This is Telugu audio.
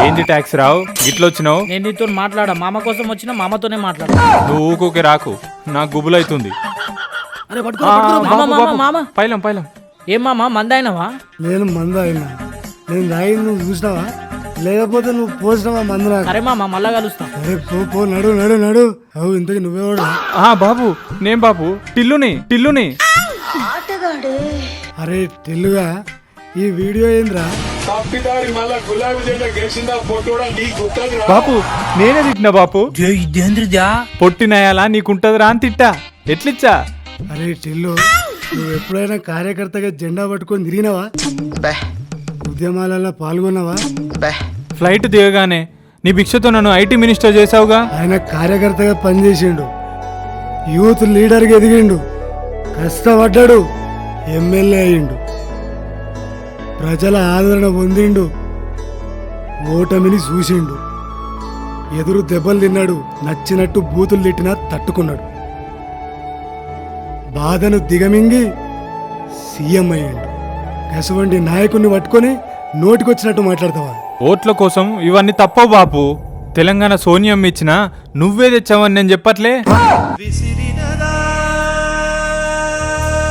ఏంది ట్యాక్స్ రావు గిట్ల వచ్చినావు? నేను నీతో మాట్లాడా, మామ కోసం వచ్చిన మామతోనే మాట్లాడా. నువ్వు ఊకోకే రాకు, నాకు గుబులైతుంది. అరే పట్టుకో మామ. పైలం ఏం మామ మందాయినవా? నేను మందు అయినా, నేను రాయి నువ్వు చూసినావా? లేకపోతే నువ్వు పోసినావా మందు నాకు? అరే మామ మళ్ళా కలుస్తా. అరే పో నడు. అవు ఇంతకి నువ్వేవాడు? బాబు నేను బాబు టిల్లుని. అరే టిల్లుగా, ఈ వీడియో ఏంద్రా? బాపు నేనే తిట్టినా బాపు. పొట్టినయాలా నీకుంటదిరా అని తిట్టా. ఎట్లిచ్చా? అరే టిల్లు, నువ్వు ఎప్పుడైనా కార్యకర్తగా జెండా పట్టుకొని తిరిగినావా? ఉద్యమాలలో పాల్గొన్నావా? ఫ్లైట్ దిగగానే నీ భిక్షతో నన్ను ఐటీ మినిస్టర్ చేసావుగా. ఆయన కార్యకర్తగా పనిచేసిండు, యూత్ లీడర్గా ఎదిగిండు, కష్టపడ్డాడు, ఎమ్మెల్యే అయ్యిండు, ప్రజల ఆదరణ పొందిండు, ఓటమిని చూసిండు, ఎదురు దెబ్బలు తిన్నాడు, నచ్చినట్టు బూతులు తిట్టినా తట్టుకున్నాడు, బాధను దిగమింగి సీఎం అయ్యిండు. కసువంటి నాయకుడిని పట్టుకొని నోటికొచ్చినట్టు మాట్లాడతావా? ఓట్ల కోసం ఇవన్నీ తప్పవు బాపు. తెలంగాణ సోనియం ఇచ్చినా నువ్వే తెచ్చావని నేను చెప్పట్లే.